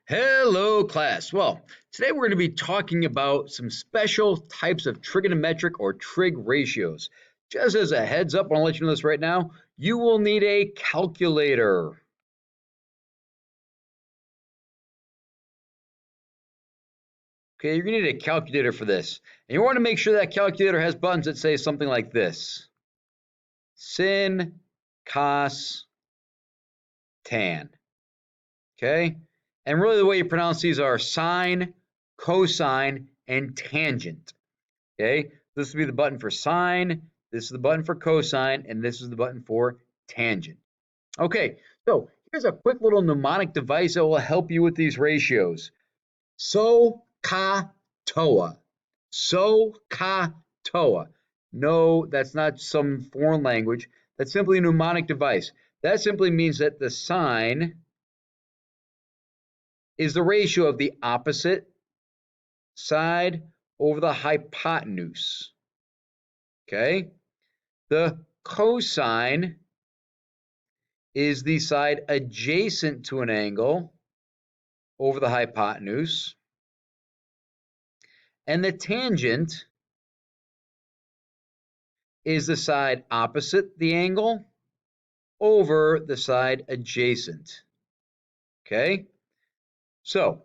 Hello, class. Well, today we're going to be talking about some special types of trigonometric or trig ratios. Just as a heads up, I want to let you know this right now, you will need a calculator. Okay, you're going to need a calculator for this. And you want to make sure that calculator has buttons that say something like this. Sin, cos, tan. Okay? And really the way you pronounce these are sine, cosine, and tangent. Okay, this would be the button for sine, this is the button for cosine, and this is the button for tangent. Okay, so here's a quick little mnemonic device that will help you with these ratios. SOHCAHTOA. SOHCAHTOA. No, that's not some foreign language. That's simply a mnemonic device. That simply means that the sine is the ratio of the opposite side over the hypotenuse. Okay? The cosine is the side adjacent to an angle over the hypotenuse. And the tangent is the side opposite the angle over the side adjacent. Okay? So,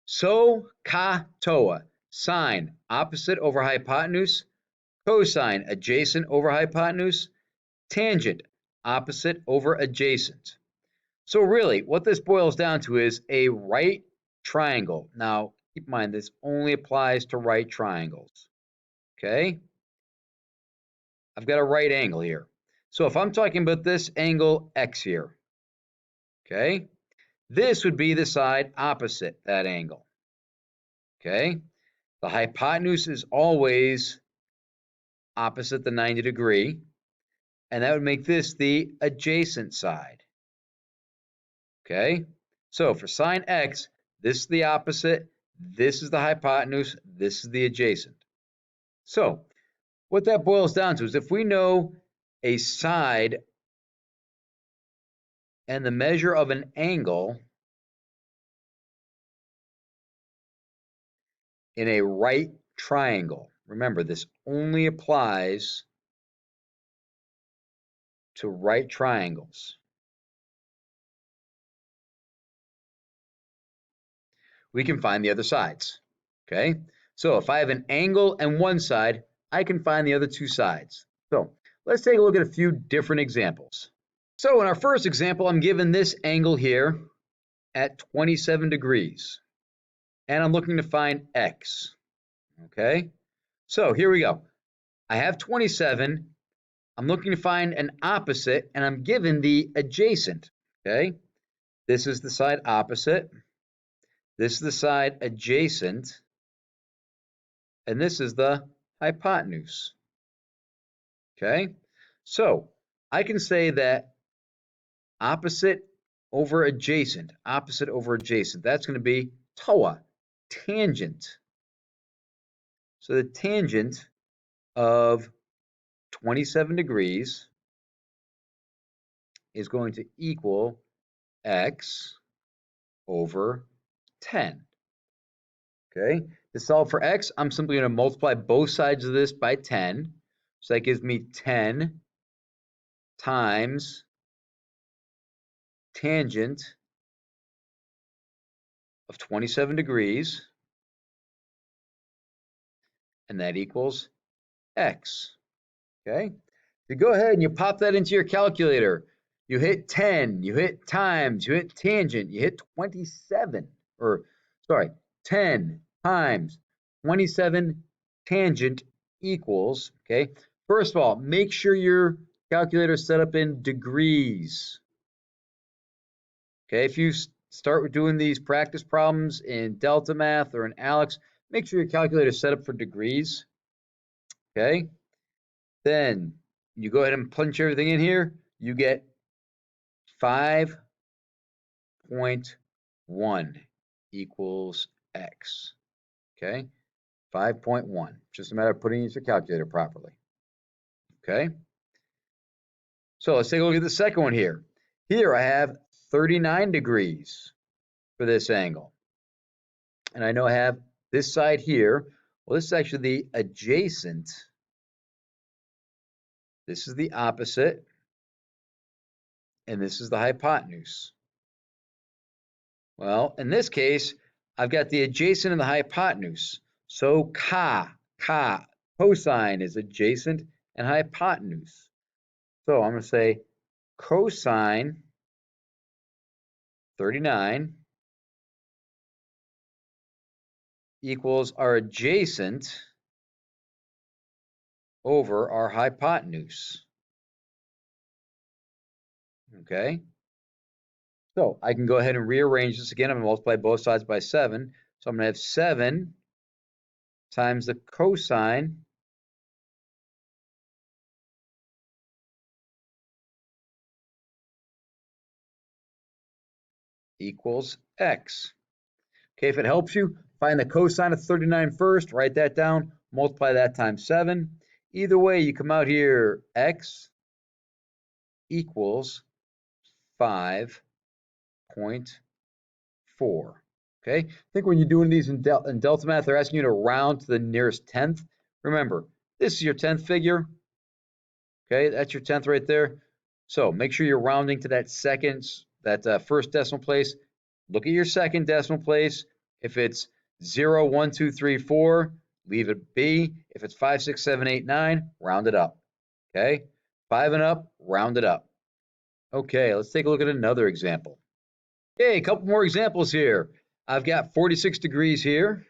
SOHCAHTOA, sine opposite over hypotenuse, cosine adjacent over hypotenuse, tangent opposite over adjacent. So really, what this boils down to is a right triangle. Now, keep in mind, this only applies to right triangles. Okay? I've got a right angle here. So if I'm talking about this angle X here, okay, this would be the side opposite that angle. Okay? The hypotenuse is always opposite the 90 degree, and that would make this the adjacent side. Okay? So for sine X, this is the opposite, this is the hypotenuse, this is the adjacent. So what that boils down to is if we know a side and the measure of an angle in a right triangle, remember this only applies to right triangles. We can find the other sides. Okay? So if I have an angle and one side, I can find the other two sides. So let's take a look at a few different examples. So in our first example, I'm given this angle here at 27 degrees. And I'm looking to find X. Okay? So here we go. I have 27. I'm looking to find an opposite, and I'm given the adjacent. Okay? This is the side opposite. This is the side adjacent. And this is the hypotenuse. Okay? So I can say that opposite over adjacent, that's going to be TOA, tangent. So the tangent of 27 degrees is going to equal X over 10. Okay? To solve for X, I'm simply going to multiply both sides of this by 10. So that gives me 10 times tangent of 27 degrees, and that equals X. Okay? So go ahead and you pop that into your calculator. You hit 10, you hit times, you hit tangent, you hit 27, or sorry, 10 times 27 tangent equals, okay? First of all, make sure your calculator is set up in degrees. Okay, if you start with doing these practice problems in Delta Math or in Alex, make sure your calculator is set up for degrees. Okay, then you go ahead and punch everything in here. You get 5.1 equals X. Okay, 5.1. Just a matter of putting it into your calculator properly. Okay, so let's take a look at the second one here. Here I have 39 degrees. for this angle. And I know I have this side here. Well, this is actually the adjacent. This is the opposite. And this is the hypotenuse. Well, in this case, I've got the adjacent and the hypotenuse. So cosine is adjacent and hypotenuse. So I'm going to say cosine 39 equals our adjacent over our hypotenuse. Okay? So I can go ahead and rearrange this again. I'm going to multiply both sides by 7. So I'm going to have 7 times the cosine equals x. Okay, if it helps you, find the cosine of 39 first, write that down, multiply that times 7. Either way, you come out here, x equals 5.4. Okay, I think when you're doing these in delta math, they're asking you to round to the nearest tenth. Remember, this is your 10th figure. Okay, that's your 10th right there. So make sure you're rounding to that first decimal place. Look at your second decimal place. If it's 0, 1, 2, 3, 4, leave it be. If it's 5, 6, 7, 8, 9, round it up. Okay, 5 and up, round it up. Okay, let's take a look at another example. Okay, a couple more examples here. I've got 46 degrees here,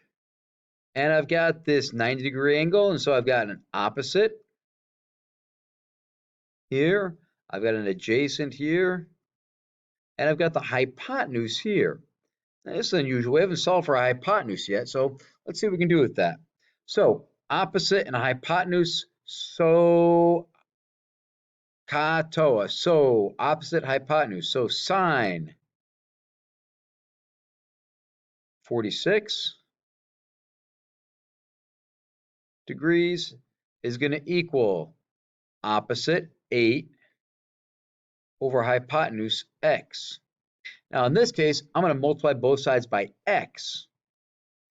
and I've got this 90-degree angle, and so I've got an opposite here. I've got an adjacent here, and I've got the hypotenuse here. Now, this is unusual. We haven't solved for a hypotenuse yet, so let's see what we can do with that. So opposite and a hypotenuse, so katoa, so opposite hypotenuse. So sine 46 degrees is going to equal opposite 8 over hypotenuse x. Now in this case, I'm going to multiply both sides by x.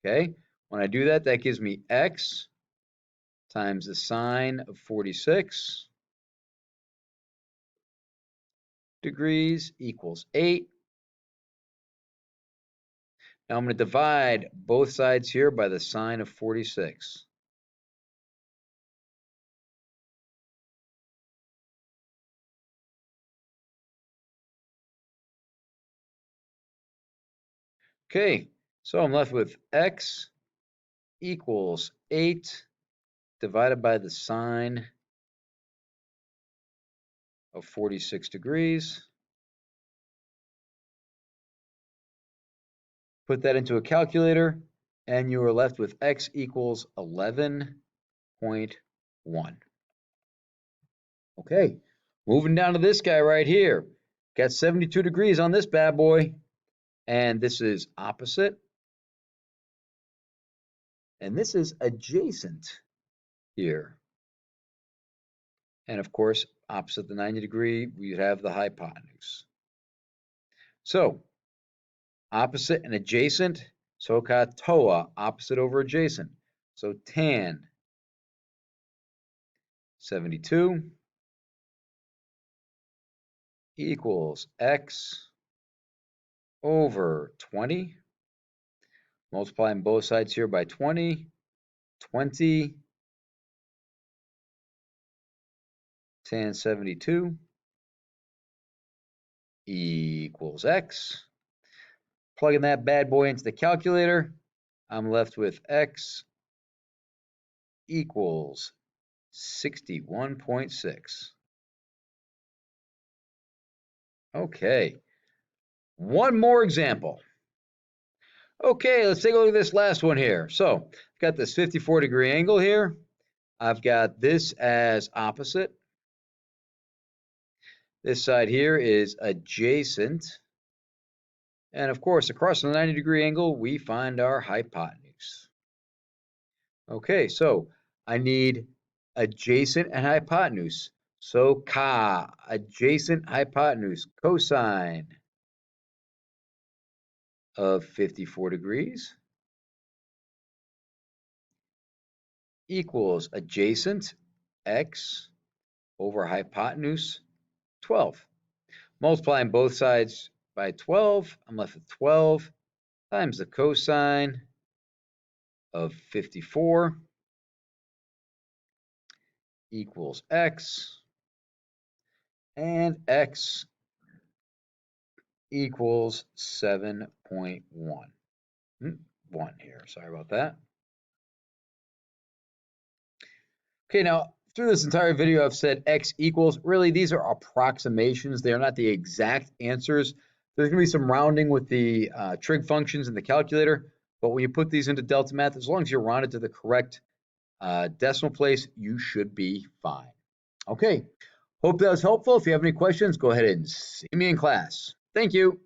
Okay, when I do that, that gives me x times the sine of 46 degrees equals 8. Now I'm going to divide both sides here by the sine of 46. Okay, so I'm left with x equals 8 divided by the sine of 46 degrees. Put that into a calculator, and you are left with x equals 11.1. Okay, moving down to this guy right here. Got 72 degrees on this bad boy, and this is opposite, and this is adjacent here. And of course, opposite the 90-degree, we have the hypotenuse. So, opposite and adjacent, so katoa, opposite over adjacent. So tan 72 equals x over 20. Multiplying both sides here by 20. 20 tan 72 equals x. Plugging that bad boy into the calculator, I'm left with x equals 61.6. Okay, one more example. Okay, let's take a look at this last one here. So, I've got this 54-degree angle here. I've got this as opposite. This side here is adjacent. And of course, across the 90-degree angle, we find our hypotenuse. Okay, so I need adjacent and hypotenuse. So adjacent hypotenuse, cosine of 54 degrees equals adjacent x over hypotenuse 12. Multiplying both sides by 12, I'm left with 12 times the cosine of 54 equals x, and x equals 7.1. 1 here, sorry about that. Okay, now through this entire video, I've said x equals. Really, these are approximations. They are not the exact answers. There's going to be some rounding with the trig functions in the calculator, but when you put these into delta math, as long as you're rounded to the correct decimal place, you should be fine. Okay, hope that was helpful. If you have any questions, go ahead and see me in class. Thank you.